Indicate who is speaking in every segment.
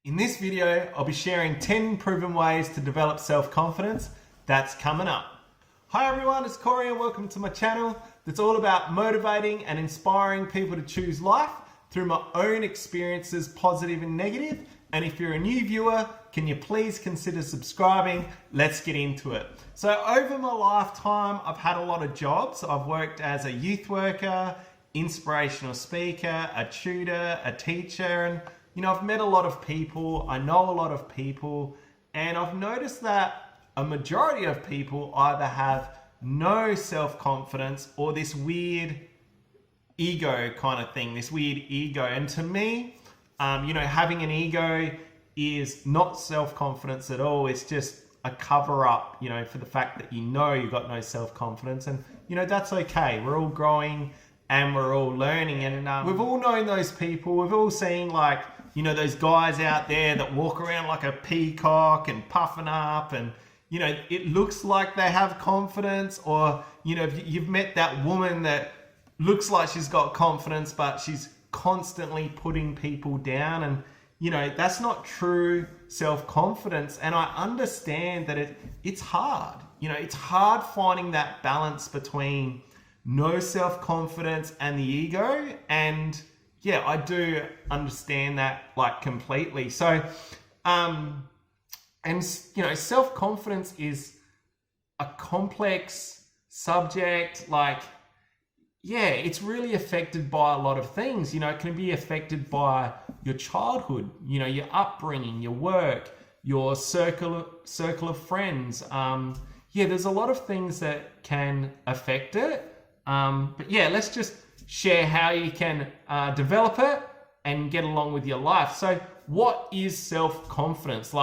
Speaker 1: In this video, I'll be sharing 10 proven ways to develop self-confidence. That's coming up. Hi everyone, it's Corey and welcome to my channel that's all about motivating and inspiring people to choose life through my own experiences, positive and negative. And if you're a new viewer, can you please consider subscribing? Let's get into it. So over my lifetime, I've had a lot of jobs. I've worked as a youth worker, inspirational speaker, a tutor, a teacher, and I've met a lot of people, I know a lot of people, and I've noticed that a majority of people either have no self-confidence or this weird ego kind of thing, this weird ego. And to me, having an ego is not self-confidence at all. It's just a cover up, for the fact that you've got no self-confidence. And, that's okay. We're all growing and we're all learning. And we've all known those people. We've all seen those guys out there that walk around like a peacock and puffing up and, it looks like they have confidence. Or, you've met that woman that looks like she's got confidence, but she's constantly putting people down. And, that's not true self-confidence. And I understand that it's hard. It's hard finding that balance between no self-confidence and the ego. And yeah, I do understand that completely. So, self-confidence is a complex subject. It's really affected by a lot of things. It can be affected by your childhood, your upbringing, your work, your circle of friends. There's a lot of things that can affect it. But yeah, let's just share how you can develop it and get along with your life. So what is self-confidence?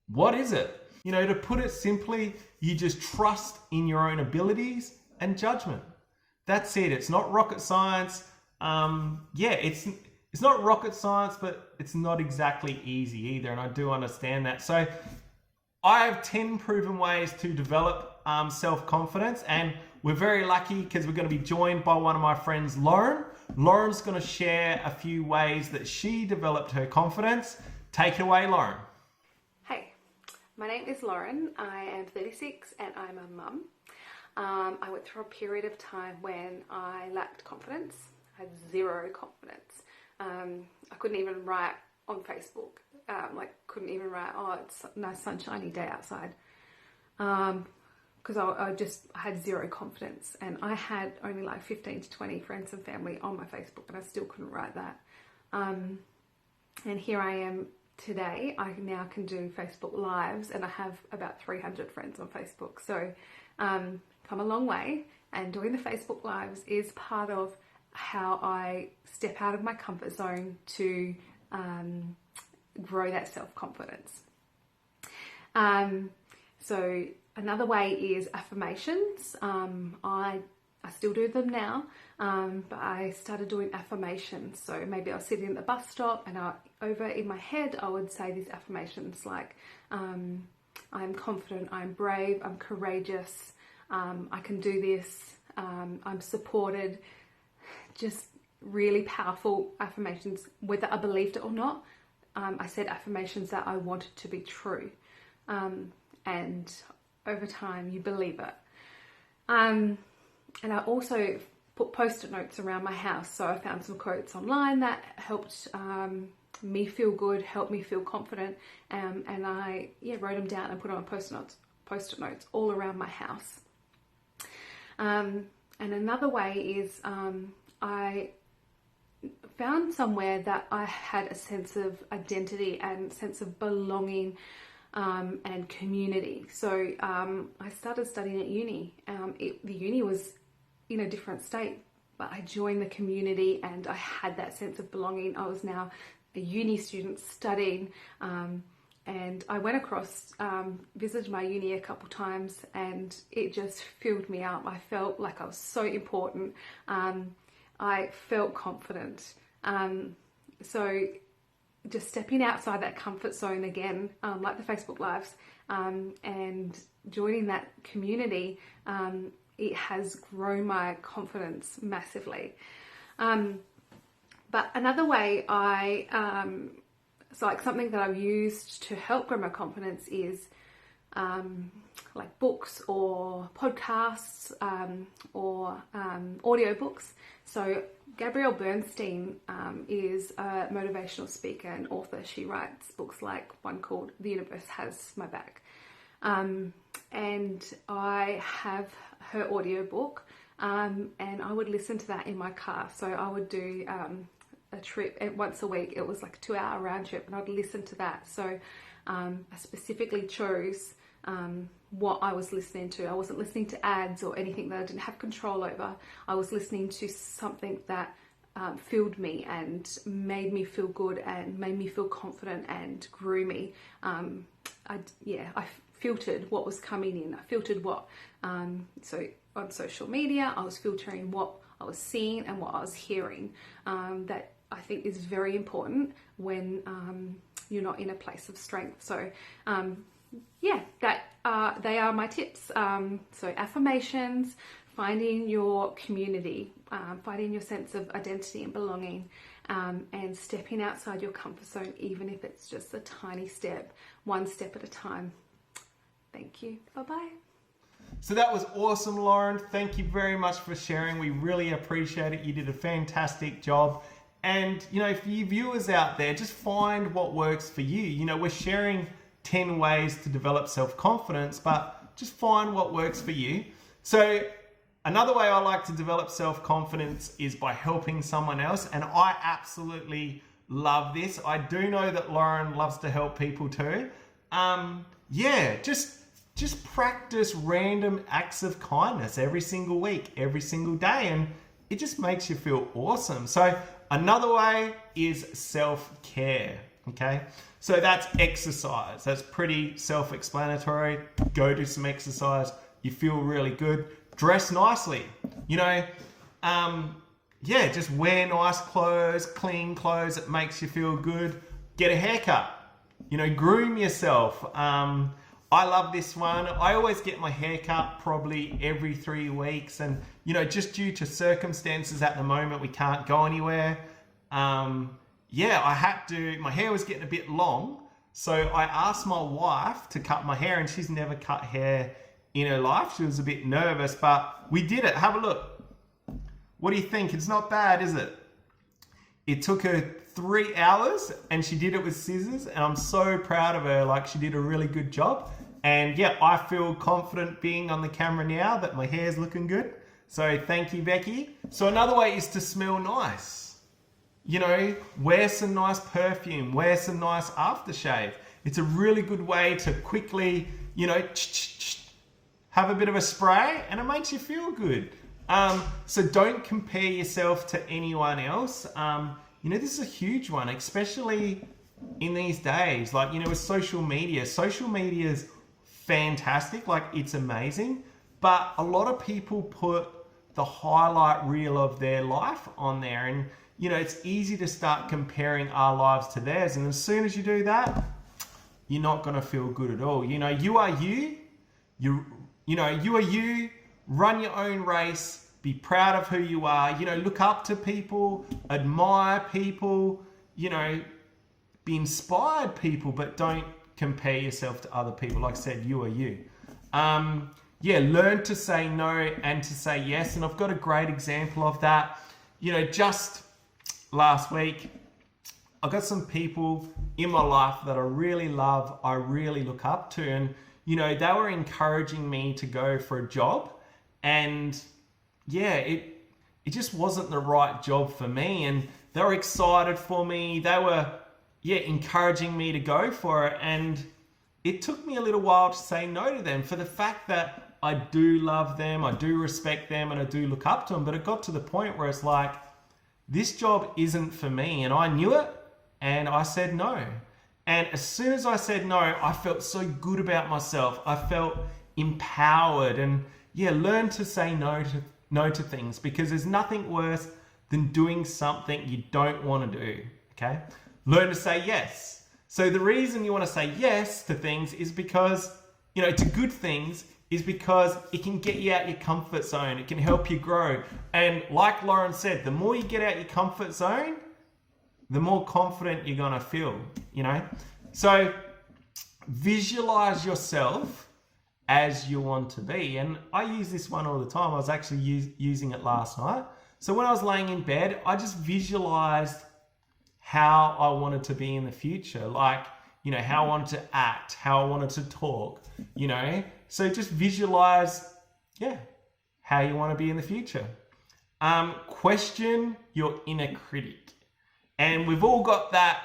Speaker 1: What is it? To put it simply, you just trust in your own abilities and judgment. That's it. It's not rocket science. It's not rocket science, but it's not exactly easy either. And I do understand that. So I have 10 proven ways to develop self-confidence, and we're very lucky because we're going to be joined by one of my friends, Lauren. Lauren's going to share a few ways that she developed her confidence. Take it away, Lauren.
Speaker 2: Hey, my name is Lauren. I am 36 and I'm a mum. I went through a period of time when I lacked confidence. I had zero confidence. I couldn't even write on Facebook. Couldn't even write, oh, it's a nice sunshiny day outside. Because I had zero confidence, and I had only 15 to 20 friends and family on my Facebook, and I still couldn't write that. And here I am today. I now can do Facebook Lives, and I have about 300 friends on Facebook. So come a long way, and doing the Facebook Lives is part of how I step out of my comfort zone to grow that self-confidence. So another way is affirmations. I still do them now, but I started doing affirmations. So maybe I was sitting at the bus stop and over in my head I would say these affirmations like, I'm confident, I'm brave, I'm courageous, I can do this, I'm supported. Just really powerful affirmations, whether I believed it or not. I said affirmations that I wanted to be true. And over time you believe it. And I also put post-it notes around my house. So I found some quotes online that helped me feel good, helped me feel confident. And I wrote them down and put on post-it notes all around my house. And another way is I found somewhere that I had a sense of identity and sense of belonging and community. So I started studying at uni. The uni was in a different state, but I joined the community and I had that sense of belonging. I was now a uni student studying, and I went across, visited my uni a couple times, and it just filled me up. I felt like I was so important. I felt confident. So just stepping outside that comfort zone again, like the Facebook Lives, and joining that community, it has grown my confidence massively. But another way I So like something that I've used to help grow my confidence is like books or podcasts or audiobooks. So Gabrielle Bernstein is a motivational speaker and author. She writes books like one called The Universe Has My Back. And I have her audiobook and I would listen to that in my car. So I would do a trip once a week. It was like a 2-hour round trip and I'd listen to that. So I specifically chose what I was listening to. I wasn't listening to ads or anything that I didn't have control over. I was listening to something that filled me and made me feel good and made me feel confident and grew me. I filtered what was coming in. I filtered what, so on social media, I was filtering what I was seeing and what I was hearing. That I think is very important when you're not in a place of strength. So they are my tips. So affirmations, finding your community, finding your sense of identity and belonging, and stepping outside your comfort zone, even if it's just a tiny step, one step at a time. Thank you. Bye-bye.
Speaker 1: So that was awesome, Lauren. Thank you very much for sharing. We really appreciate it. You did a fantastic job. And, for you viewers out there, just find what works for you. We're sharing 10 ways to develop self-confidence, but just find what works for you. So another way I like to develop self-confidence is by helping someone else. And I absolutely love this. I do know that Lauren loves to help people too. Just practice random acts of kindness every single week, every single day, and it just makes you feel awesome. So another way is self-care, okay? So that's exercise. That's pretty self-explanatory. Go do some exercise. You feel really good. Dress nicely. Just wear nice clothes, clean clothes. It makes you feel good. Get a haircut. Groom yourself. I love this one. I always get my hair cut probably every 3 weeks. And, just due to circumstances at the moment, we can't go anywhere. My hair was getting a bit long. So I asked my wife to cut my hair and she's never cut hair in her life. She was a bit nervous, but we did it. Have a look. What do you think? It's not bad, is it? It took her 3 hours and she did it with scissors. And I'm so proud of her. Like, she did a really good job. And I feel confident being on the camera now that my hair's looking good. So thank you, Becky. So another way is to smell nice. Wear some nice perfume, wear some nice aftershave. It's a really good way to quickly, have a bit of a spray and it makes you feel good. So don't compare yourself to anyone else. This is a huge one, especially in these days, like, with social media. Social media is fantastic, like it's amazing, but a lot of people put the highlight reel of their life on there, and it's easy to start comparing our lives to theirs, and as soon as you do that, you're not going to feel good at all. You are you. You are you. Run your own race. Be proud of who you are. Look up to people, admire people, be inspired people, but don't compare yourself to other people. Like I said, you are you. Learn to say no and to say yes. And I've got a great example of that. Just last week, I got some people in my life that I really love, I really look up to. And, they were encouraging me to go for a job. And it just wasn't the right job for me. And they were excited for me. They were encouraging me to go for it. And it took me a little while to say no to them for the fact that I do love them, I do respect them, and I do look up to them. But it got to the point where it's like, this job isn't for me. And I knew it, and I said no. And as soon as I said no, I felt so good about myself. I felt empowered. And learn to say no to things, because there's nothing worse than doing something you don't want to do, okay? Learn to say yes. So the reason you want to say yes to things is because, to good things, is because it can get you out your comfort zone. It can help you grow. And like Lauren said, the more you get out your comfort zone, the more confident you're gonna feel, you know? So visualize yourself as you want to be. And I use this one all the time. I was actually using it last night. So when I was laying in bed, I just visualized how I wanted to be in the future. Like, you know, how I wanted to act, how I wanted to talk, you know? So just visualize, how you want to be in the future. Question your inner critic. And we've all got that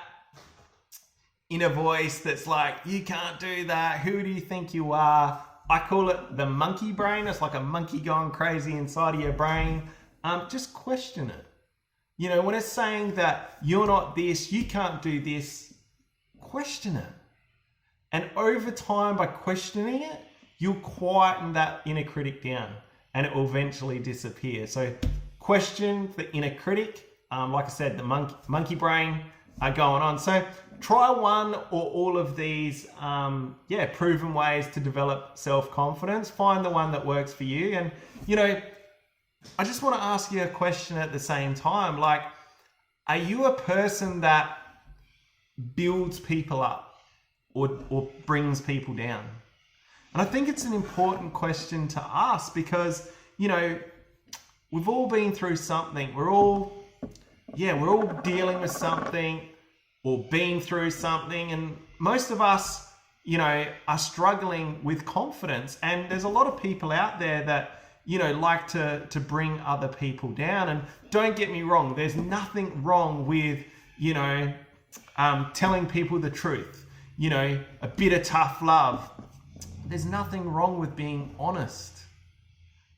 Speaker 1: inner voice that's like, you can't do that. Who do you think you are? I call it the monkey brain. It's like a monkey going crazy inside of your brain. Just question it. You know, when it's saying that you're not this, you can't do this, question it. And over time, by questioning it, you'll quieten that inner critic down and it will eventually disappear. So question the inner critic. Like I said, the monkey brain are going on. So try one or all of these proven ways to develop self-confidence. Find the one that works for you. And, you know, I just want to ask you a question at the same time. Like, are you a person that builds people up or brings people down? And I think it's an important question to ask because, you know, we've all been through something. We're all dealing with something or been through something. And most of us, you know, are struggling with confidence. And there's a lot of people out there that, you know, like to bring other people down. And don't get me wrong, there's nothing wrong with, you know, telling people the truth, you know, a bit of tough love. There's nothing wrong with being honest.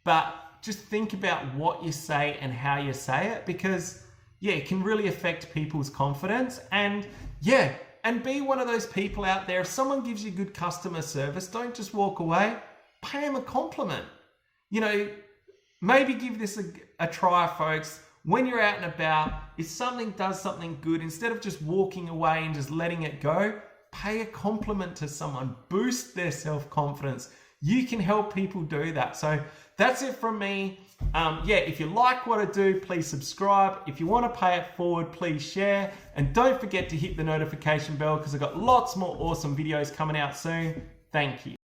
Speaker 1: But just think about what you say and how you say it, because it can really affect people's confidence. And and be one of those people out there. If someone gives you good customer service, don't just walk away. Pay them a compliment. You know, maybe give this a try, folks. When you're out and about, if something does something good, instead of just walking away and just letting it go, pay a compliment to someone. Boost their self-confidence. You can help people do that. So that's it from me. If you like what I do, please subscribe. If you want to pay it forward, please share. And don't forget to hit the notification bell because I've got lots more awesome videos coming out soon. Thank you.